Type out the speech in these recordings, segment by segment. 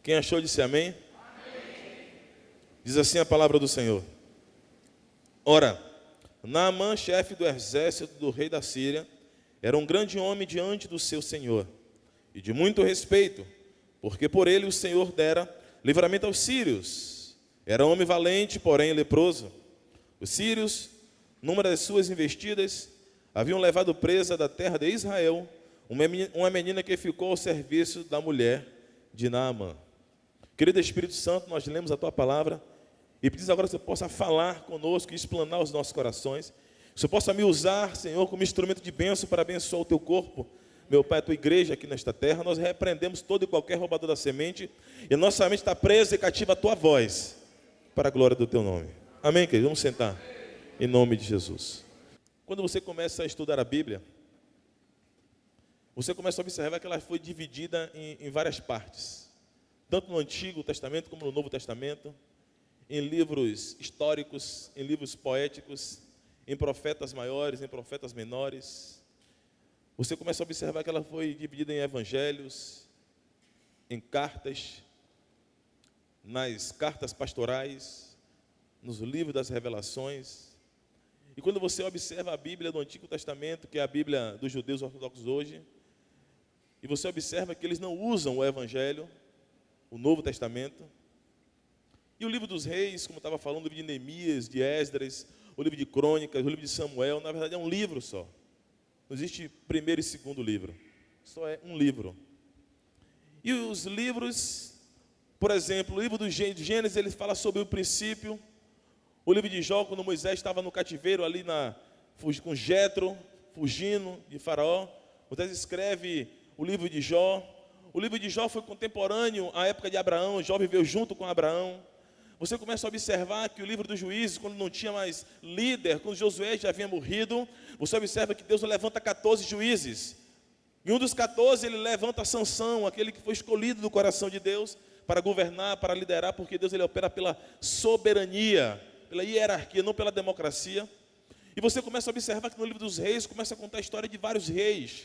Quem achou disse amém? Diz assim a palavra do Senhor. Ora, Naamã, chefe do exército do rei da Síria, era um grande homem diante do seu senhor, e de muito respeito, porque por ele o Senhor dera livramento aos sírios. Era homem valente, porém leproso. Os sírios, numa das suas investidas, haviam levado presa da terra de Israel uma menina que ficou ao serviço da mulher de Naamã. Querido Espírito Santo, nós lemos a Tua palavra e pedimos agora que você possa falar conosco e explanar os nossos corações. Que você possa me usar, Senhor, como instrumento de bênção para abençoar o Teu corpo, meu Pai, a Tua igreja aqui nesta terra. Nós repreendemos todo e qualquer roubador da semente e a nossa mente está presa e cativa a Tua voz, para a glória do Teu nome. Amém, querido? Vamos sentar, em nome de Jesus. Quando você começa a estudar a Bíblia, você começa a observar que ela foi dividida em várias partes, tanto no Antigo Testamento como no Novo Testamento, em livros históricos, em livros poéticos, em profetas maiores, em profetas menores. Você começa a observar que ela foi dividida em evangelhos, em cartas, nas cartas pastorais, nos livros das revelações. E quando você observa a Bíblia do Antigo Testamento, que é a Bíblia dos judeus ortodoxos hoje, e você observa que eles não usam o Evangelho, o Novo Testamento, e o livro dos reis, como eu estava falando, o livro de Neemias, de Esdras, o livro de Crônicas, o livro de Samuel, na verdade é um livro só. Não existe primeiro e segundo livro, só é um livro. E os livros, por exemplo, o livro do Gênesis, ele fala sobre o princípio. O livro de Jó, quando Moisés estava no cativeiro ali com Jetro, fugindo de Faraó, Moisés escreve o livro de Jó. O livro de Jó foi contemporâneo à época de Abraão. Jó viveu junto com Abraão. Você começa a observar que o livro dos Juízes, quando não tinha mais líder, quando Josué já havia morrido, você observa que Deus levanta 14 juízes. E um dos 14, ele levanta Sansão, aquele que foi escolhido do coração de Deus para governar, para liderar, porque Deus ele opera pela soberania, pela hierarquia, não pela democracia. E você começa a observar que no livro dos reis, começa a contar a história de vários reis.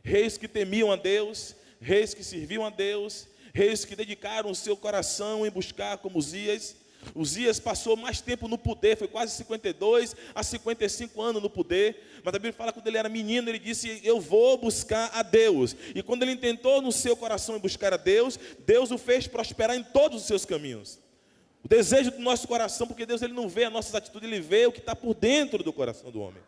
Reis que temiam a Deus, reis que serviam a Deus, reis que dedicaram o seu coração em buscar, como Uzias. Uzias passou mais tempo no poder, foi quase 52 a 55 anos no poder. Mas a Bíblia fala que quando ele era menino, ele disse, eu vou buscar a Deus. E quando ele intentou no seu coração em buscar a Deus, Deus o fez prosperar em todos os seus caminhos. O desejo do nosso coração, porque Deus ele não vê as nossas atitudes, ele vê o que está por dentro do coração do homem.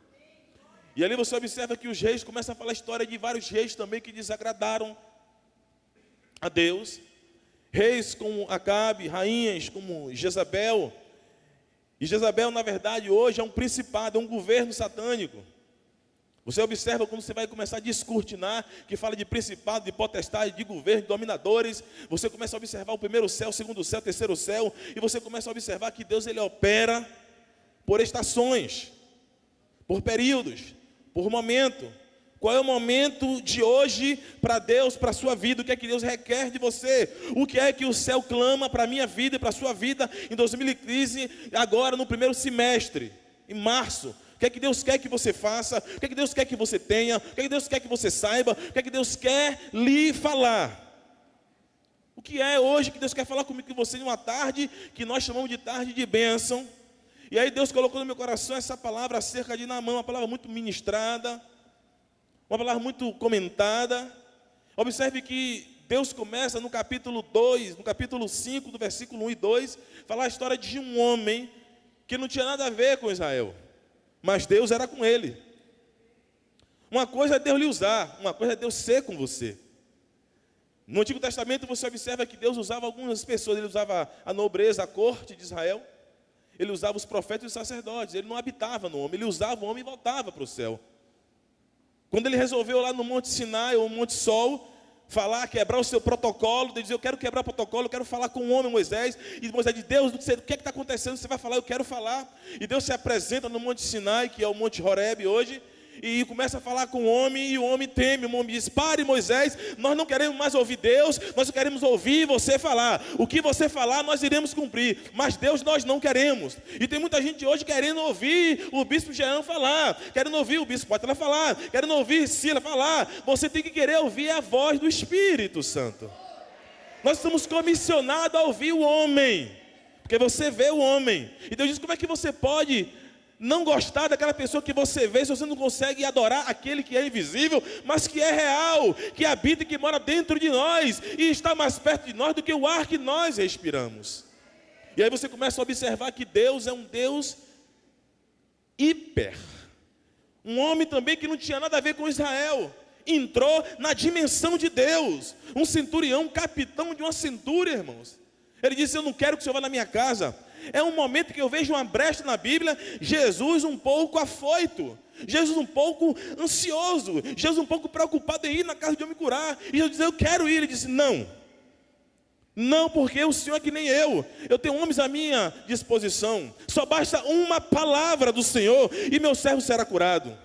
E ali você observa que os reis começam a falar a história de vários reis também que desagradaram a Deus. Reis como Acabe, rainhas como Jezabel. E Jezabel, na verdade, hoje é um principado, é um governo satânico. Você observa quando você vai começar a descortinar, que fala de principado, de potestade, de governo, de dominadores. Você começa a observar o primeiro céu, o segundo céu, o terceiro céu. E você começa a observar que Deus ele opera por estações, por períodos, por momento. Qual é o momento de hoje para Deus, para a sua vida? O que é que Deus requer de você? O que é que o céu clama para a minha vida e para a sua vida em 2015, agora no primeiro semestre, em março? O que é que Deus quer que você faça? O que é que Deus quer que você tenha? O que é que Deus quer que você saiba? O que é que Deus quer lhe falar? O que é hoje que Deus quer falar comigo e você em uma tarde, que nós chamamos de tarde de bênção? E aí Deus colocou no meu coração essa palavra acerca de Naamã, uma palavra muito ministrada, uma palavra muito comentada. Observe que Deus começa no capítulo 2, no capítulo 5, do versículo 1 e 2, falar a história de um homem que não tinha nada a ver com Israel, mas Deus era com ele. Uma coisa é Deus lhe usar, uma coisa é Deus ser com você. No Antigo Testamento você observa que Deus usava algumas pessoas, ele usava a nobreza, a corte de Israel, ele usava os profetas e os sacerdotes, ele não habitava no homem, ele usava o homem e voltava para o céu. Quando ele resolveu lá no Monte Sinai, ou Monte Sol, falar, quebrar o seu protocolo, ele diz, eu quero quebrar o protocolo, eu quero falar com o homem Moisés. E Moisés diz, Deus, o que é que está acontecendo? Você vai falar, eu quero falar. E Deus se apresenta no Monte Sinai, que é o Monte Horebe hoje, e começa a falar com o homem, e o homem teme. O homem diz, pare Moisés, nós não queremos mais ouvir Deus, nós queremos ouvir você falar. O que você falar, nós iremos cumprir, mas Deus nós não queremos. E tem muita gente hoje querendo ouvir o bispo Jean falar, querendo ouvir o bispo Pótila falar, querendo ouvir Sila falar. Você tem que querer ouvir a voz do Espírito Santo. Nós somos comissionados a ouvir o homem, porque você vê o homem. E Deus diz: como é que você pode não gostar daquela pessoa que você vê, se você não consegue adorar aquele que é invisível, mas que é real, que habita e que mora dentro de nós, e está mais perto de nós do que o ar que nós respiramos. E aí você começa a observar que Deus é um Deus hiper. Um homem também que não tinha nada a ver com Israel, entrou na dimensão de Deus. Um centurião, um capitão de uma centúria, irmãos. Ele disse: eu não quero que o senhor vá na minha casa. É um momento que eu vejo uma brecha na Bíblia. Jesus um pouco afoito, Jesus um pouco ansioso, Jesus um pouco preocupado em ir na casa de homem curar. E Jesus disse: eu quero ir. Ele disse: não, porque o Senhor é que nem eu tenho homens à minha disposição, só basta uma palavra do Senhor e meu servo será curado.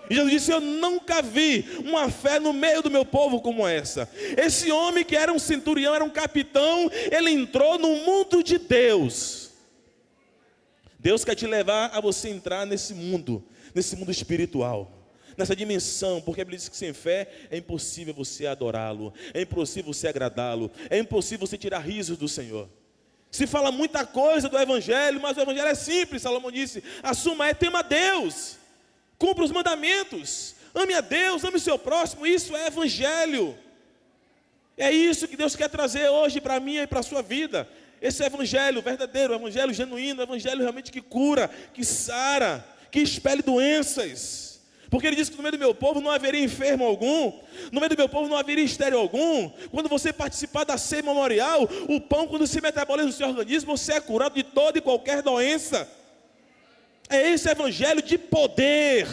E Jesus disse: eu nunca vi uma fé no meio do meu povo como essa. Esse homem que era um centurião, era um capitão, ele entrou no mundo de Deus. Deus quer te levar a você entrar nesse mundo espiritual, nessa dimensão, porque a Bíblia diz que sem fé é impossível você adorá-lo, é impossível você agradá-lo, é impossível você tirar risos do Senhor. Se fala muita coisa do Evangelho, mas o Evangelho é simples. Salomão disse: a suma é: tema a Deus, cumpra os mandamentos, ame a Deus, ame o seu próximo. Isso é Evangelho. É isso que Deus quer trazer hoje para mim e para a sua vida. Esse Evangelho verdadeiro, Evangelho genuíno, Evangelho realmente que cura, que sara, que expele doenças. Porque ele disse que no meio do meu povo não haveria enfermo algum, no meio do meu povo não haveria estéril algum. Quando você participar da ceia memorial, o pão, quando se metaboliza no seu organismo, você é curado de toda e qualquer doença. É esse evangelho de poder,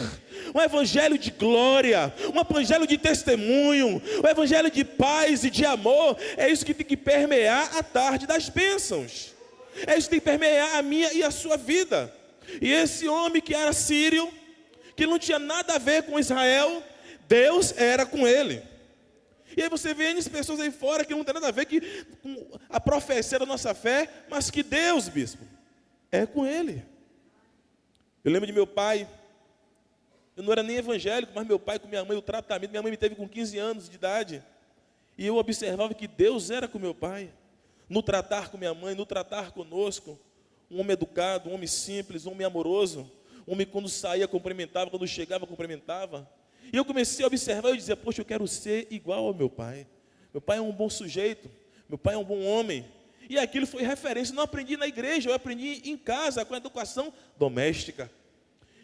um evangelho de glória, um evangelho de testemunho, um evangelho de paz e de amor. É isso que tem que permear a tarde das bênçãos. É isso que tem que permear a minha e a sua vida. E esse homem que era sírio, que não tinha nada a ver com Israel, Deus era com ele. E aí você vê as pessoas aí fora que não tem nada a ver com a profecia da nossa fé, mas que Deus, bispo, é com ele. Eu lembro de meu pai, eu não era nem evangélico, mas meu pai com minha mãe, o tratamento, minha mãe me teve com 15 anos de idade, e eu observava que Deus era com meu pai, no tratar com minha mãe, no tratar conosco. Um homem educado, um homem simples, um homem amoroso, um homem quando saía cumprimentava, quando chegava cumprimentava. E eu comecei a observar e eu dizia: poxa, eu quero ser igual ao meu pai. Meu pai é um bom sujeito, meu pai é um bom homem. E aquilo foi referência. Não aprendi na igreja, eu aprendi em casa, com a educação doméstica.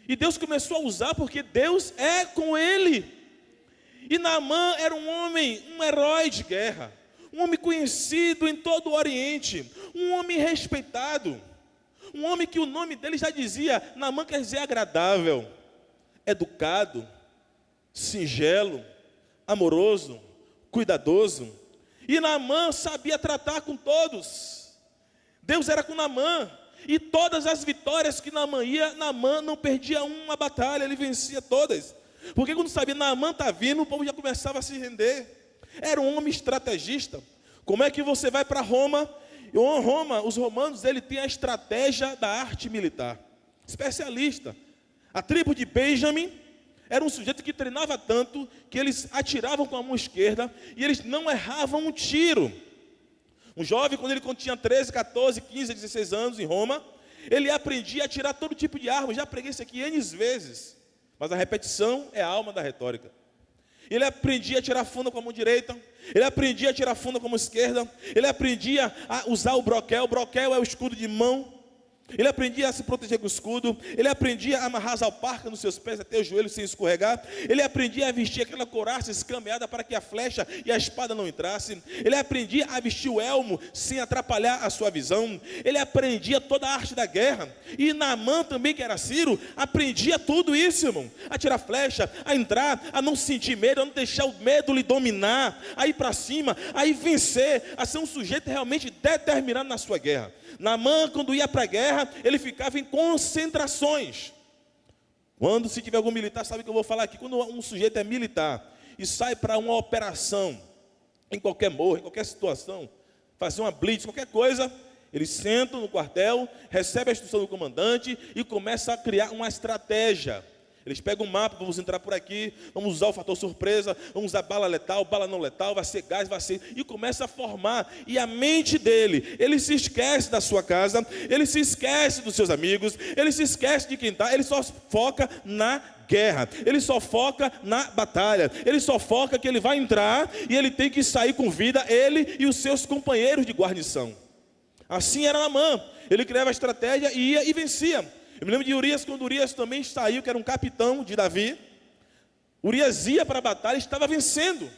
E Deus começou a usar, porque Deus é com ele. E Naamã era um homem, um herói de guerra, um homem conhecido em todo o Oriente, um homem respeitado, um homem que o nome dele já dizia, Naamã quer dizer agradável, educado, singelo, amoroso, cuidadoso. E Naamã sabia tratar com todos. Deus era com Naamã. E todas as vitórias que Naamã ia, Naamã não perdia uma batalha, ele vencia todas. Porque quando sabia, Naamã está vindo, o povo já começava a se render. Era um homem estrategista. Como é que você vai para Roma? Roma, os romanos, ele tem a estratégia da arte militar. Especialista. A tribo de Benjamim era um sujeito que treinava tanto que eles atiravam com a mão esquerda e eles não erravam um tiro. Um jovem, quando ele tinha 13, 14, 15, 16 anos em Roma, ele aprendia a atirar todo tipo de arma. Já preguei isso aqui N vezes, mas a repetição é a alma da retórica. Ele aprendia a tirar funda com a mão direita, ele aprendia a tirar funda com a mão esquerda, ele aprendia a usar o broquel é o escudo de mão. Ele aprendia a se proteger com o escudo, ele aprendia a amarrar as alparcas nos seus pés até os joelhos sem escorregar, ele aprendia a vestir aquela couraça escameada para que a flecha e a espada não entrassem, ele aprendia a vestir o elmo sem atrapalhar a sua visão, ele aprendia toda a arte da guerra. E Naamã também, que era sírio, aprendia tudo isso, irmão, a tirar flecha, a entrar, a não sentir medo, a não deixar o medo lhe dominar, a ir para cima, a ir vencer, a ser um sujeito realmente determinado na sua guerra. Naamã, quando ia para a guerra, ele ficava em concentrações. Quando se tiver algum militar, sabe o que eu vou falar aqui? Quando um sujeito é militar e sai para uma operação, em qualquer morro, em qualquer situação, fazer uma blitz, qualquer coisa, eles sentam no quartel, recebe a instrução do comandante e começa a criar uma estratégia. Eles pegam um mapa, vamos entrar por aqui, vamos usar o fator surpresa, vamos usar bala letal, bala não letal, vai ser gás, vai ser... E começa a formar. E a mente dele, ele se esquece da sua casa, ele se esquece dos seus amigos, ele se esquece de quem está, ele só foca na guerra, ele só foca na batalha, ele só foca que ele vai entrar e ele tem que sair com vida, ele e os seus companheiros de guarnição. Assim era Naamã, ele criava a estratégia e ia e vencia. Eu me lembro de Urias, quando Urias também saiu, que era um capitão de Davi. Urias ia para a batalha e estava vencendo.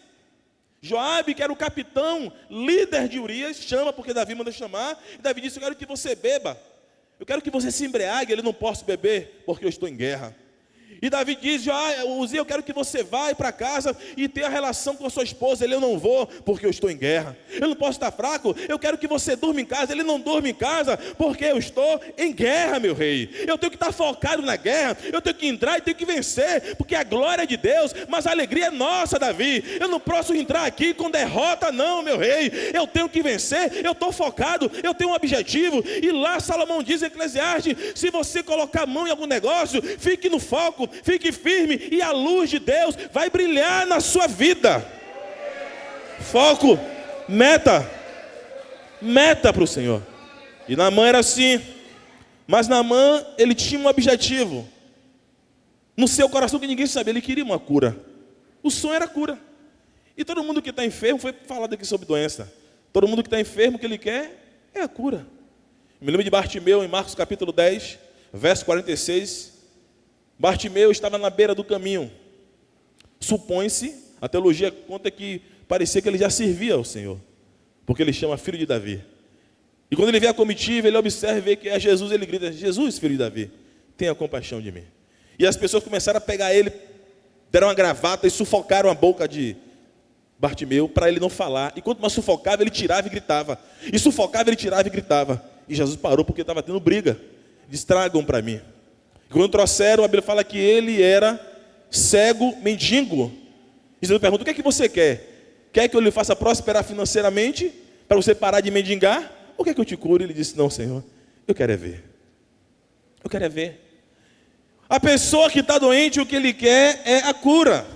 Joabe, que era o capitão, líder de Urias, chama porque Davi manda chamar. E Davi disse, eu quero que você beba. Eu quero que você se embriague. Ele, não posso beber porque eu estou em guerra. E Davi diz, Uzias, eu quero que você vá para casa e tenha relação com a sua esposa. Ele, eu não vou porque eu estou em guerra. Eu não posso estar fraco, eu quero que você durma em casa. Ele, não dorme em casa porque eu estou em guerra, meu rei. Eu tenho que estar focado na guerra, eu tenho que entrar e tenho que vencer, porque a glória é de Deus, mas a alegria é nossa, Davi. Eu não posso entrar aqui com derrota não, meu rei. Eu tenho que vencer, eu estou focado, eu tenho um objetivo. E lá Salomão diz em Eclesiastes, se você colocar a mão em algum negócio, fique no foco, fique firme e a luz de Deus vai brilhar na sua vida. Foco, meta para o Senhor. E Naamã era assim. Mas Naamã, ele tinha um objetivo no seu coração que ninguém sabia. Ele queria uma cura. O sonho era cura. E todo mundo que está enfermo, foi falado aqui sobre doença, todo mundo que está enfermo, o que ele quer é a cura. Me lembro de Bartimeu em Marcos capítulo 10, verso 46. Bartimeu estava na beira do caminho. Supõe-se, a teologia conta que parecia que ele já servia ao Senhor, porque ele chama filho de Davi. E quando ele vê a comitiva, ele observa e vê que é Jesus, ele grita, Jesus, filho de Davi, tenha compaixão de mim. E as pessoas começaram a pegar ele, deram uma gravata e sufocaram a boca de Bartimeu, para ele não falar. E quanto mais sufocava, ele tirava e gritava. E sufocava, ele tirava e gritava. E Jesus parou porque estava tendo briga. Diz, tragam para mim. Quando trouxeram, a Bíblia fala que ele era cego, mendigo. E Jesus pergunta, o que é que você quer? Quer que eu lhe faça prosperar financeiramente, para você parar de mendigar? Ou quer que eu te cure? Ele disse, não, Senhor, eu quero é ver. Eu quero é ver. A pessoa que está doente, o que ele quer é a cura.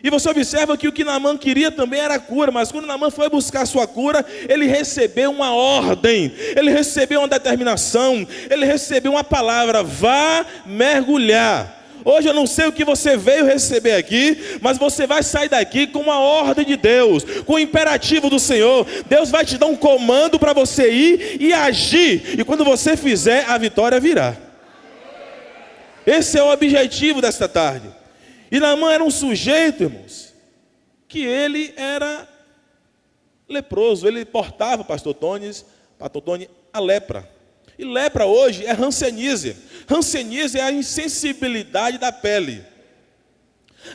E você observa que o que Naamã queria também era a cura, mas quando Naamã foi buscar a sua cura, ele recebeu uma ordem, ele recebeu uma determinação, ele recebeu uma palavra, vá mergulhar. Hoje eu não sei o que você veio receber aqui, mas você vai sair daqui com uma ordem de Deus, com o imperativo do Senhor. Deus vai te dar um comando para você ir e agir, e quando você fizer, a vitória virá. Esse é o objetivo desta tarde. E Naamã era um sujeito, irmãos, que ele era leproso, ele portava, pastor Tony, a lepra. E lepra hoje é hanseníase. Hanseníase é a insensibilidade da pele.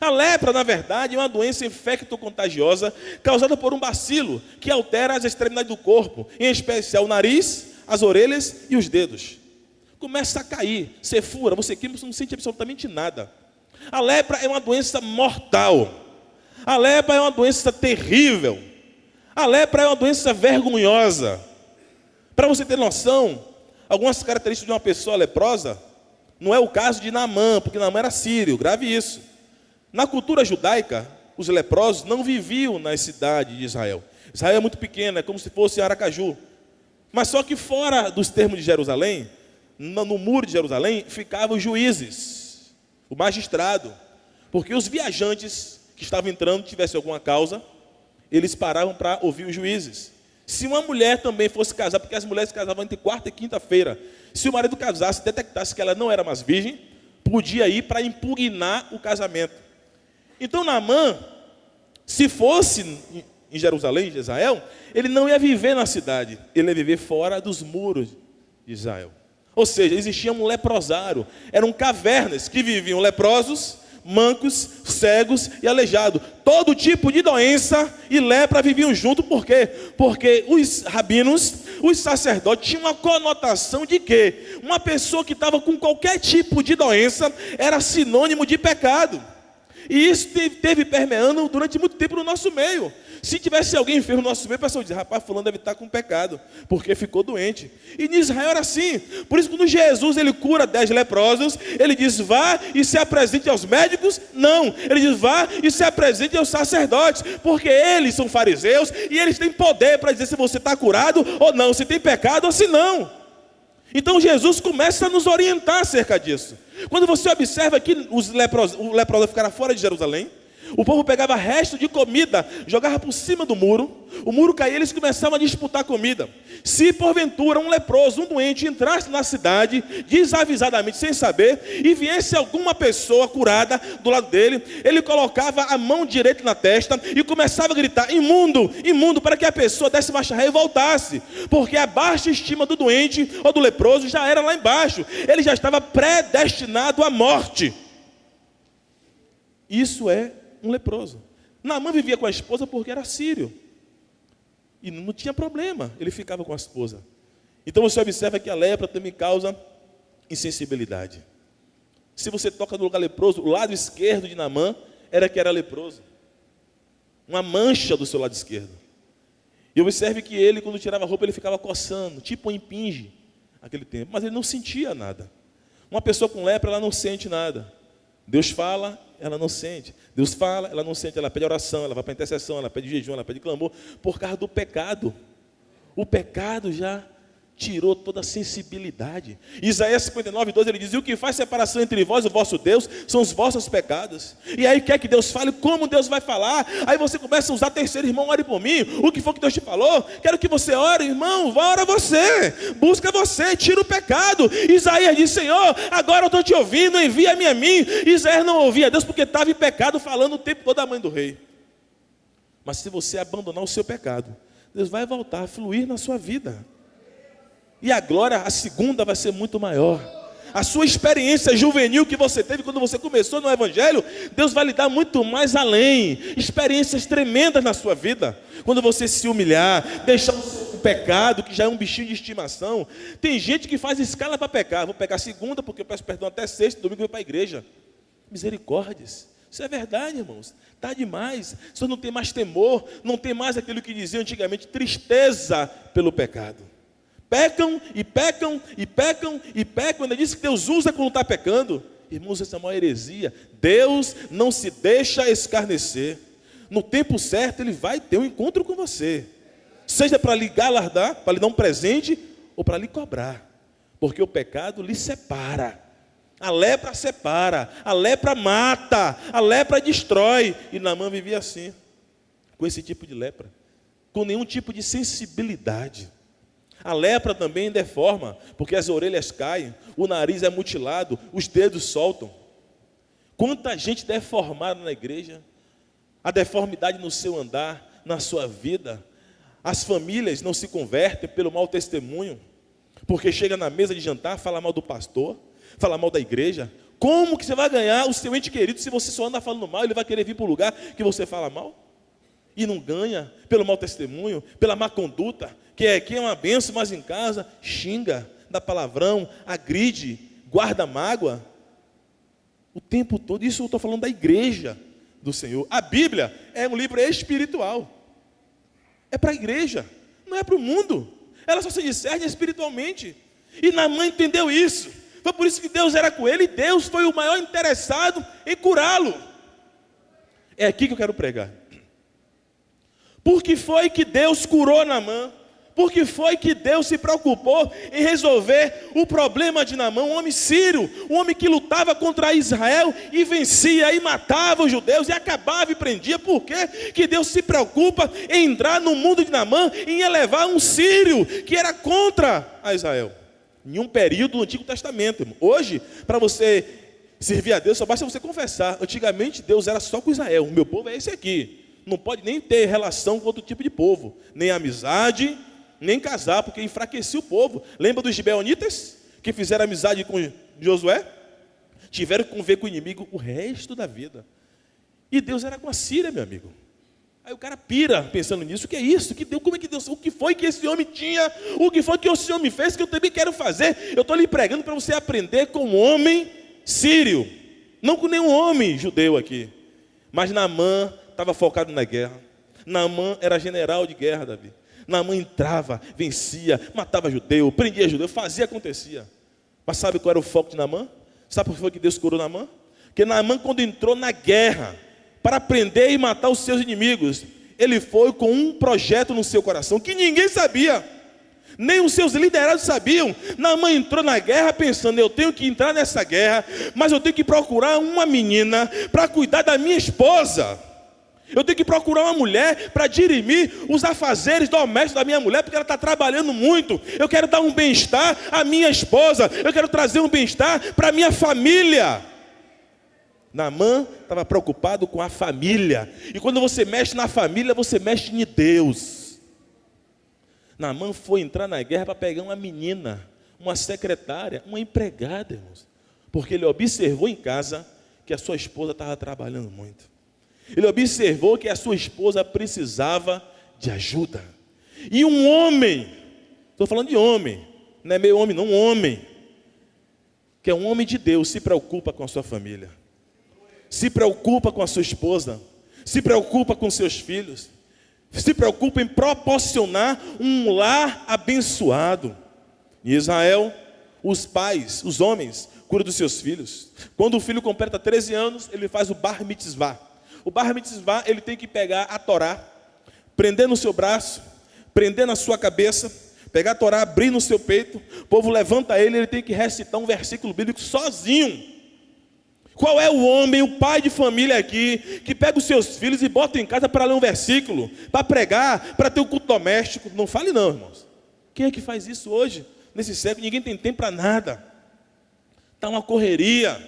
A lepra, na verdade, é uma doença infecto-contagiosa causada por um bacilo que altera as extremidades do corpo, em especial o nariz, as orelhas e os dedos. Começa a cair, você fura, você queima, você não sente absolutamente nada. A lepra é uma doença mortal. A lepra é uma doença terrível. A lepra é uma doença vergonhosa. Para você ter noção, algumas características de uma pessoa leprosa, não é o caso de Naamã, porque Naamã era sírio, grave isso. Na cultura judaica, os leprosos não viviam nas cidades de Israel. Israel é muito pequena, é como se fosse Aracaju. Mas só que fora dos termos de Jerusalém, no muro de Jerusalém, ficavam os juízes, o magistrado, porque os viajantes que estavam entrando, tivessem alguma causa, eles paravam para ouvir os juízes. Se uma mulher também fosse casar, porque as mulheres casavam entre quarta e quinta-feira, se o marido casasse, detectasse que ela não era mais virgem, podia ir para impugnar o casamento. Então Naamã, se fosse em Jerusalém, de Israel, ele não ia viver na cidade, ele ia viver fora dos muros de Israel. Ou seja, existia um leprosário, eram cavernas que viviam leprosos, mancos, cegos e aleijados. Todo tipo de doença e lepra viviam junto, por quê? Porque os rabinos, os sacerdotes, tinham uma conotação de que uma pessoa que estava com qualquer tipo de doença era sinônimo de pecado. E isso teve permeando durante muito tempo no nosso meio. Se tivesse alguém enfermo no nosso meio, o pessoal diz: rapaz, fulano deve estar com pecado, porque ficou doente. E em Israel era assim. Por isso, quando Jesus ele cura 10 leprosos, ele diz: vá e se apresente aos médicos. Não, ele diz: vá e se apresente aos sacerdotes, porque eles são fariseus e eles têm poder para dizer se você está curado ou não, se tem pecado ou se não. Então Jesus começa a nos orientar acerca disso. Quando você observa que o leproso ficara fora de Jerusalém, o povo pegava resto de comida, jogava por cima do muro, o muro caía e eles começavam a disputar comida. Se porventura um leproso, um doente, entrasse na cidade, desavisadamente, sem saber, e viesse alguma pessoa curada do lado dele, ele colocava a mão direita na testa e começava a gritar: imundo, imundo, para que a pessoa desse marcha ré e voltasse, porque a baixa estima do doente ou do leproso já era lá embaixo, ele já estava predestinado à morte. Isso é um leproso. Naamã vivia com a esposa porque era sírio. E não tinha problema, ele ficava com a esposa. Então você observa que a lepra também causa insensibilidade. Se você toca no lugar leproso, o lado esquerdo de Naamã era que era leproso. Uma mancha do seu lado esquerdo. E observe que ele, quando tirava a roupa, ele ficava coçando, tipo um impinge, naquele tempo. Mas ele não sentia nada. Uma pessoa com lepra, ela não sente nada. Deus fala, ela não sente. Deus fala, ela não sente. Ela pede oração, ela vai para a intercessão, ela pede jejum, ela pede clamor, por causa do pecado. O pecado já tirou toda a sensibilidade. Isaías 59:12, ele diz: e o que faz separação entre vós e o vosso Deus são os vossos pecados. E aí quer que Deus fale, como Deus vai falar? Aí você começa a usar terceiro: irmão, ore por mim. O que foi que Deus te falou? Quero que você ore, irmão, ora você, busca você, tira o pecado. Isaías diz: Senhor, agora eu estou te ouvindo, envia-me a mim. Isaías não ouvia Deus porque estava em pecado, falando o tempo todo da mãe do rei. Mas se você abandonar o seu pecado, Deus vai voltar a fluir na sua vida. E a glória, a segunda, vai ser muito maior. A sua experiência juvenil que você teve quando você começou no Evangelho, Deus vai lhe dar muito mais além. Experiências tremendas na sua vida. Quando você se humilhar, deixar o pecado, que já é um bichinho de estimação. Tem gente que faz escala para pecar. Vou pegar segunda porque eu peço perdão até sexta, domingo eu vou para a igreja. Misericórdias. Isso é verdade, irmãos. Está demais. Você não tem mais temor, não tem mais aquilo que dizia antigamente, tristeza pelo pecado. Pecam e pecam e pecam e pecam. Ainda diz que Deus usa quando está pecando. Irmãos, essa é uma heresia. Deus não se deixa escarnecer. No tempo certo Ele vai ter um encontro com você. Seja para lhe galardar, para lhe dar um presente, ou para lhe cobrar. Porque o pecado lhe separa. A lepra separa, a lepra mata, a lepra destrói. E Naamã vivia assim, com esse tipo de lepra, com nenhum tipo de sensibilidade. A lepra também deforma, porque as orelhas caem, o nariz é mutilado, os dedos soltam. Quanta gente deformada na igreja, a deformidade no seu andar, na sua vida. As famílias não se convertem pelo mau testemunho, porque chega na mesa de jantar, fala mal do pastor, fala mal da igreja. Como que você vai ganhar o seu ente querido se você só anda falando mal? Ele vai querer vir para o lugar que você fala mal? E não ganha pelo mau testemunho, pela má conduta, que é uma benção, mas em casa xinga, dá palavrão, agride, guarda mágoa. O tempo todo. Isso eu estou falando da igreja do Senhor. A Bíblia é um livro espiritual. É para a igreja, não é para o mundo. Ela só se discerne espiritualmente. E Naamã entendeu isso. Foi por isso que Deus era com ele, e Deus foi o maior interessado em curá-lo. É aqui que eu quero pregar. Por que foi que Deus curou Naamã? Por que foi que Deus se preocupou em resolver o problema de Naamã? Um homem sírio, um homem que lutava contra Israel e vencia e matava os judeus e acabava e prendia. Por que Deus se preocupa em entrar no mundo de Naamã, em elevar um sírio que era contra a Israel? Em um período do Antigo Testamento, irmão. Hoje, para você servir a Deus, só basta você confessar. Antigamente, Deus era só com Israel. O meu povo é esse aqui. Não pode nem ter relação com outro tipo de povo. Nem amizade, nem casar, porque enfraquecia o povo. Lembra dos gibeonitas, que fizeram amizade com Josué? Tiveram que conviver com o inimigo o resto da vida. E Deus era com a Síria, meu amigo. Aí o cara pira pensando nisso. O que é isso? Como é que Deus, o que foi que esse homem tinha? O que foi que esse homem fez que eu também quero fazer? Eu estou lhe pregando para você aprender com um homem sírio, não com nenhum homem judeu aqui. Mas Naamã estava focado na guerra. Naamã era general de guerra, Davi. Naamã entrava, vencia, matava judeu, prendia judeu, fazia, acontecia. Mas sabe qual era o foco de Naamã? Sabe por que foi que Deus curou Naamã? Porque Naamã, quando entrou na guerra para prender e matar os seus inimigos, ele foi com um projeto no seu coração que ninguém sabia, nem os seus liderados sabiam. Naamã entrou na guerra pensando: eu tenho que entrar nessa guerra, mas eu tenho que procurar uma menina para cuidar da minha esposa. Eu tenho que procurar uma mulher para dirimir os afazeres domésticos da minha mulher, porque ela está trabalhando muito. Eu quero dar um bem-estar à minha esposa, eu quero trazer um bem-estar para a minha família. Naamã estava preocupado com a família. E quando você mexe na família, você mexe em Deus. Naamã foi entrar na guerra para pegar uma menina, uma secretária, uma empregada, irmãos, porque ele observou em casa que a sua esposa estava trabalhando muito. Ele observou que a sua esposa precisava de ajuda. E um homem, estou falando de homem, não é meio homem não, um homem, que é um homem de Deus, se preocupa com a sua família, se preocupa com a sua esposa, se preocupa com seus filhos, se preocupa em proporcionar um lar abençoado. Em Israel, os pais, os homens, cuidam dos seus filhos. Quando o filho completa 13 anos, ele faz o bar mitzvah. O bar mitzvah, ele tem que pegar a Torá, prender no seu braço, prender na sua cabeça, pegar a Torá, abrir no seu peito. O povo levanta ele tem que recitar um versículo bíblico sozinho. Qual é o homem, o pai de família aqui, que pega os seus filhos e bota em casa para ler um versículo, para pregar, para ter um culto doméstico? Não fale não, irmãos. Quem é que faz isso hoje? Nesse século, ninguém tem tempo para nada. Está uma correria,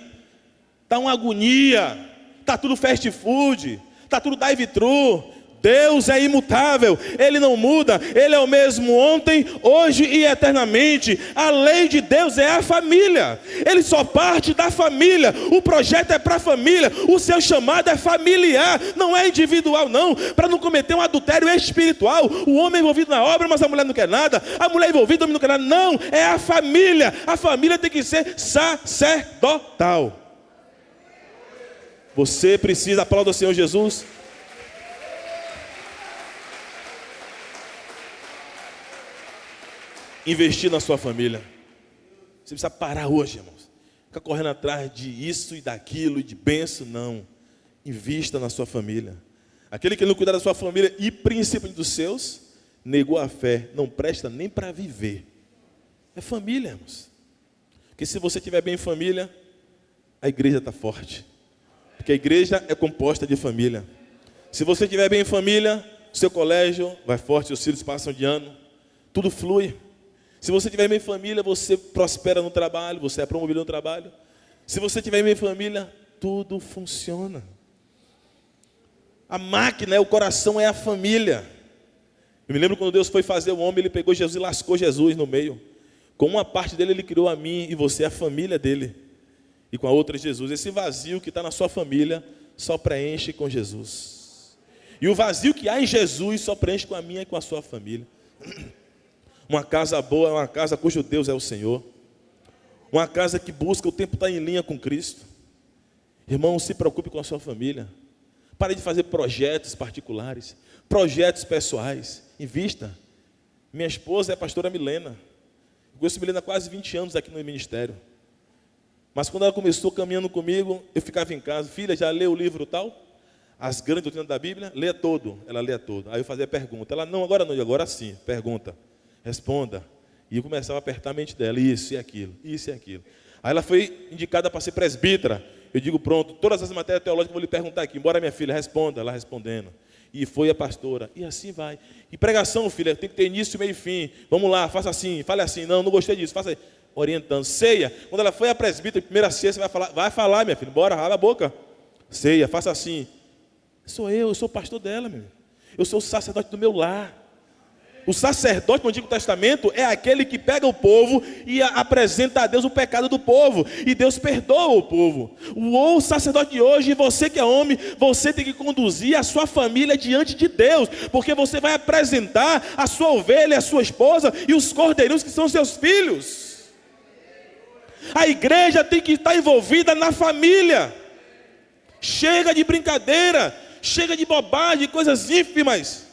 está uma agonia. Está tudo fast food, está tudo drive-thru. Deus é imutável, Ele não muda, Ele é o mesmo ontem, hoje e eternamente. A lei de Deus é a família, Ele só parte da família, o projeto é para a família, o seu chamado é familiar, não é individual não, para não cometer um adultério espiritual. O homem é envolvido na obra, mas a mulher não quer nada, a mulher é envolvida, o homem não quer nada. Não, é a família tem que ser sacerdotal. Você precisa, aplaudir o Senhor Jesus. Investir na sua família. Você precisa parar hoje, irmãos. Ficar correndo atrás de isso e daquilo e de bênção, não. Invista na sua família. Aquele que não cuidar da sua família e principalmente dos seus, negou a fé, não presta nem para viver. É família, irmãos. Porque se você estiver bem em família, a igreja está forte. Porque a igreja é composta de família. Se você estiver bem em família, seu colégio vai forte, seus filhos passam de ano, tudo flui. Se você estiver bem em família, você prospera no trabalho, você é promovido no trabalho. Se você estiver bem em família, tudo funciona. A máquina, o coração é a família. Eu me lembro quando Deus foi fazer o homem, Ele pegou Jesus e lascou Jesus no meio. Com uma parte dele, Ele criou a mim e você, a família dele. E com a outra, Jesus. Esse vazio que está na sua família, só preenche com Jesus. E o vazio que há em Jesus, só preenche com a minha e com a sua família. Uma casa boa é uma casa cujo Deus é o Senhor. Uma casa que busca o tempo estar em linha com Cristo. Irmão, se preocupe com a sua família. Pare de fazer projetos particulares, projetos pessoais. Invista. Minha esposa é a pastora Milena. Eu conheço Milena há quase 20 anos aqui no ministério. Mas quando ela começou caminhando comigo, eu ficava em casa. Filha, já leu o livro tal? As grandes doutrinas da Bíblia? Leia todo. Ela leia todo. Aí eu fazia pergunta. Ela, não, agora sim. Pergunta. Responda. E eu começava a apertar a mente dela. Isso e aquilo. Isso e aquilo. Aí ela foi indicada para ser presbítera. Eu digo, pronto, todas as matérias teológicas eu vou lhe perguntar aqui. Embora minha filha responda. Ela respondendo. E foi a pastora. E assim vai. E pregação, filha, tem que ter início, meio e fim. Vamos lá, faça assim, fale assim. Não gostei disso, faça aí. Orientando. Ceia, quando ela foi a presbítera, primeira ceia, você vai falar, minha filha, bora, rala a boca. Ceia, faça assim. Eu sou o pastor dela, meu. Eu sou o sacerdote do meu lar. O sacerdote no Antigo Testamento é aquele que pega o povo e apresenta a Deus o pecado do povo. E Deus perdoa o povo. O sacerdote de hoje, você que é homem, você tem que conduzir a sua família diante de Deus. Porque você vai apresentar a sua ovelha, a sua esposa e os cordeirinhos que são seus filhos. A igreja tem que estar envolvida na família. Chega de brincadeira, chega de bobagem, coisas ínfimas.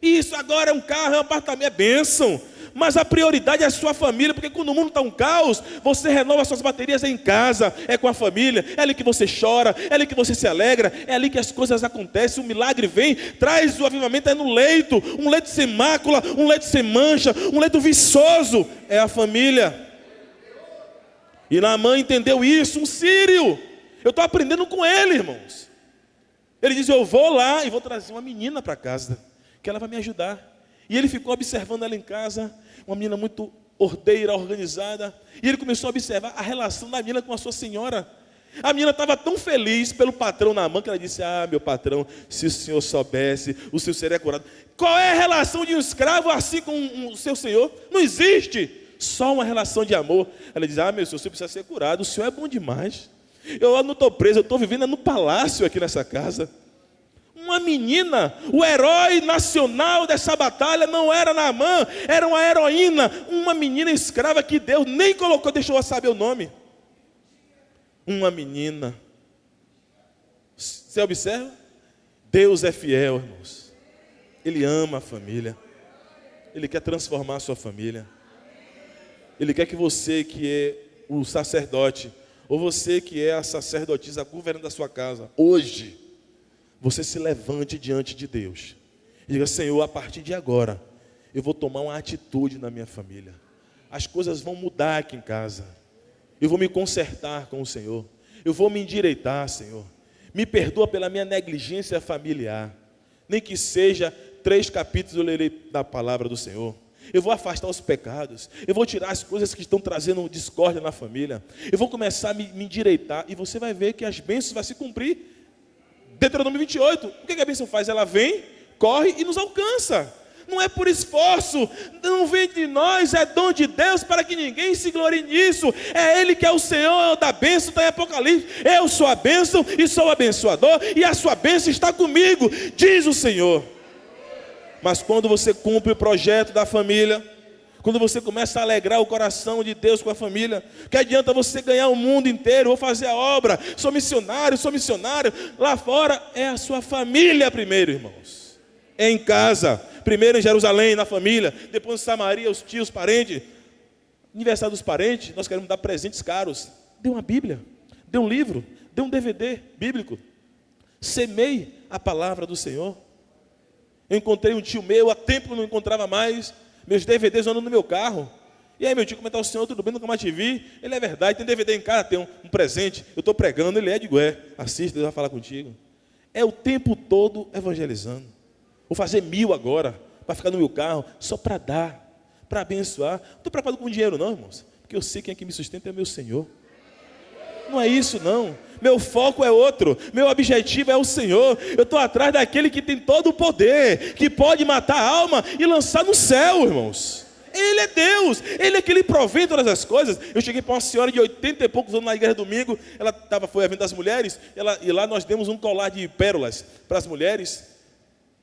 Isso agora é um carro, é um apartamento, é bênção. Mas a prioridade é a sua família, porque quando o mundo está um caos, você renova suas baterias em casa, é com a família, é ali que você chora, é ali que você se alegra, é ali que as coisas acontecem, o milagre vem, traz o avivamento, é no leito, um leito sem mácula, um leito sem mancha, um leito viçoso, é a família. E Naamã entendeu isso, um sírio, eu estou aprendendo com ele, irmãos. Ele diz, eu vou lá e vou trazer uma menina para casa, que ela vai me ajudar. E ele ficou observando ela em casa, uma menina muito ordeira, organizada. E ele começou a observar a relação da menina com a sua senhora. A menina estava tão feliz pelo patrão Naamã, que ela disse, meu patrão, se o senhor soubesse, o senhor seria curado. Qual é a relação de um escravo assim com o seu senhor? Não existe, só uma relação de amor. Ela diz, meu senhor, o senhor precisa ser curado, o senhor é bom demais. Eu não estou preso, eu estou vivendo no palácio aqui nessa casa. Uma menina, o herói nacional dessa batalha não era Naamã, era uma heroína, uma menina escrava que Deus nem colocou, deixou ela saber o nome. Uma menina. Você observa? Deus é fiel, irmãos. Ele ama a família. Ele quer transformar a sua família. Ele quer que você que é o sacerdote, ou você que é a sacerdotisa, governando a sua casa, hoje, você se levante diante de Deus e diga, Senhor, a partir de agora, eu vou tomar uma atitude na minha família. As coisas vão mudar aqui em casa. Eu vou me consertar com o Senhor. Eu vou me endireitar, Senhor. Me perdoa pela minha negligência familiar. Nem que seja 3 capítulos eu lerei da palavra do Senhor. Eu vou afastar os pecados. Eu vou tirar as coisas que estão trazendo discórdia na família. Eu vou começar a me endireitar. E você vai ver que as bênçãos vão se cumprir. Deuteronômio 28, o que a bênção faz? Ela vem, corre e nos alcança. Não é por esforço, não vem de nós, é dom de Deus para que ninguém se glorie nisso. É Ele que é o Senhor da bênção, está em Apocalipse. Eu sou a bênção e sou o abençoador, e a sua bênção está comigo, diz o Senhor. Mas quando você cumpre o projeto da família, quando você começa a alegrar o coração de Deus com a família, que adianta você ganhar o mundo inteiro, ou fazer a obra, sou missionário, lá fora é a sua família primeiro, irmãos. É em casa, primeiro em Jerusalém, na família, depois em Samaria, os tios, parentes. Aniversário dos parentes, nós queremos dar presentes caros. Dê uma Bíblia, dê um livro, dê um DVD bíblico. Semeie a palavra do Senhor. Eu encontrei um tio meu, há tempo não encontrava mais, meus DVDs andam no meu carro. E aí, meu tio, como é que está o senhor? Tudo bem? Nunca mais te vi. Ele é verdade, tem DVD em casa, tem um presente. Eu estou pregando, ele é, digo, assista, Deus vai falar contigo. É o tempo todo evangelizando. Vou fazer 1000 agora, para ficar no meu carro, só para dar, para abençoar. Não estou preocupado com dinheiro não, irmãos, porque eu sei quem é que me sustenta é meu Senhor. Não é isso não, meu foco é outro, meu objetivo é o Senhor. Eu estou atrás daquele que tem todo o poder, que pode matar a alma e lançar no céu, irmãos. Ele é Deus, Ele é que lhe provém todas as coisas. Eu cheguei para uma senhora de 80 e poucos anos na igreja domingo, ela foi evento das mulheres, e lá nós demos um colar de pérolas para as mulheres.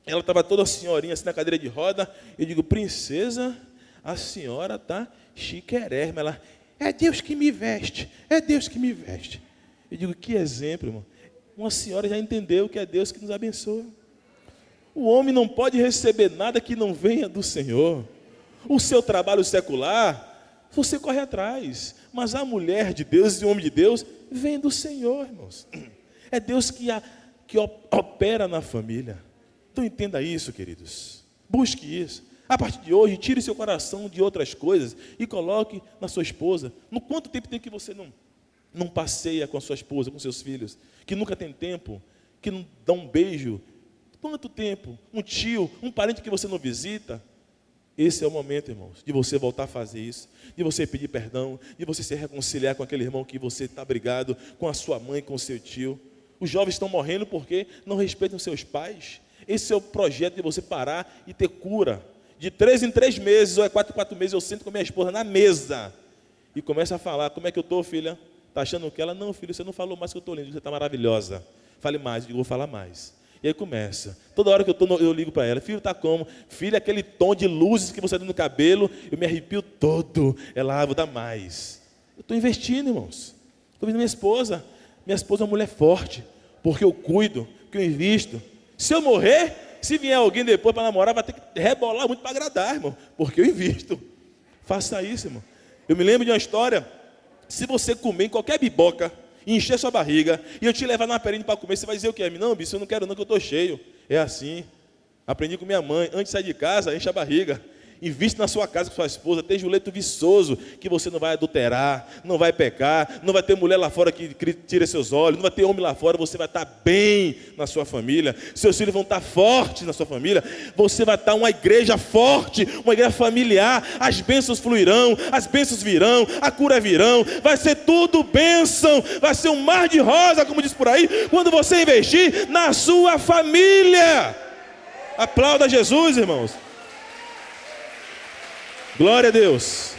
Ela estava toda senhorinha assim na cadeira de roda. Eu digo, princesa, a senhora está chiquérrima. Ela, é Deus que me veste, é Deus que me veste. Eu digo, que exemplo, irmão. Uma senhora já entendeu que é Deus que nos abençoa. O homem não pode receber nada que não venha do Senhor. O seu trabalho secular, você corre atrás. Mas a mulher de Deus e o homem de Deus vem do Senhor, irmãos. É Deus que opera na família. Então entenda isso, queridos. Busque isso. A partir de hoje, tire seu coração de outras coisas e coloque na sua esposa. No quanto tempo tem que você não passeia com a sua esposa, com seus filhos, que nunca tem tempo, que não dá um beijo? Quanto tempo? Um tio, um parente que você não visita? Esse é o momento, irmãos, de você voltar a fazer isso, de você pedir perdão, de você se reconciliar com aquele irmão que você está brigado, com a sua mãe, com o seu tio. Os jovens estão morrendo porque não respeitam seus pais. Esse é o projeto de você parar e ter cura. De 3 em 3 meses, ou é 4 em 4 meses, eu sento com a minha esposa na mesa e começo a falar, como é que eu estou, filha? Está achando que ela? Não, filho, você não falou mais que eu estou lindo, você está maravilhosa. Fale mais, eu digo, vou falar mais. E aí começa. Toda hora que eu ligo para ela, filho, está como? Filho, aquele tom de luzes que você tem no cabelo, eu me arrepio todo. Ela, vou dar mais. Eu estou investindo, irmãos. Estou vendo minha esposa é uma mulher forte, porque eu cuido, porque eu invisto. Se eu morrer, se vier alguém depois para namorar, vai ter que rebolar muito para agradar, irmão, porque eu invisto. Faça isso, irmão. Eu me lembro de uma história, se você comer em qualquer biboca, encher sua barriga, e eu te levar na perine para comer, você vai dizer o quê? Não, bicho, eu não quero não, que eu estou cheio. É assim. Aprendi com minha mãe, antes de sair de casa, enche a barriga. Invista na sua casa com sua esposa, esteja um leito viçoso, que você não vai adulterar, não vai pecar, não vai ter mulher lá fora que tire seus olhos, não vai ter homem lá fora, você vai estar bem na sua família, seus filhos vão estar fortes na sua família, você vai estar uma igreja forte, uma igreja familiar, as bênçãos fluirão, as bênçãos virão, a cura virão, vai ser tudo bênção, vai ser um mar de rosa, como diz por aí, quando você investir na sua família. Aplauda Jesus, irmãos. Glória a Deus.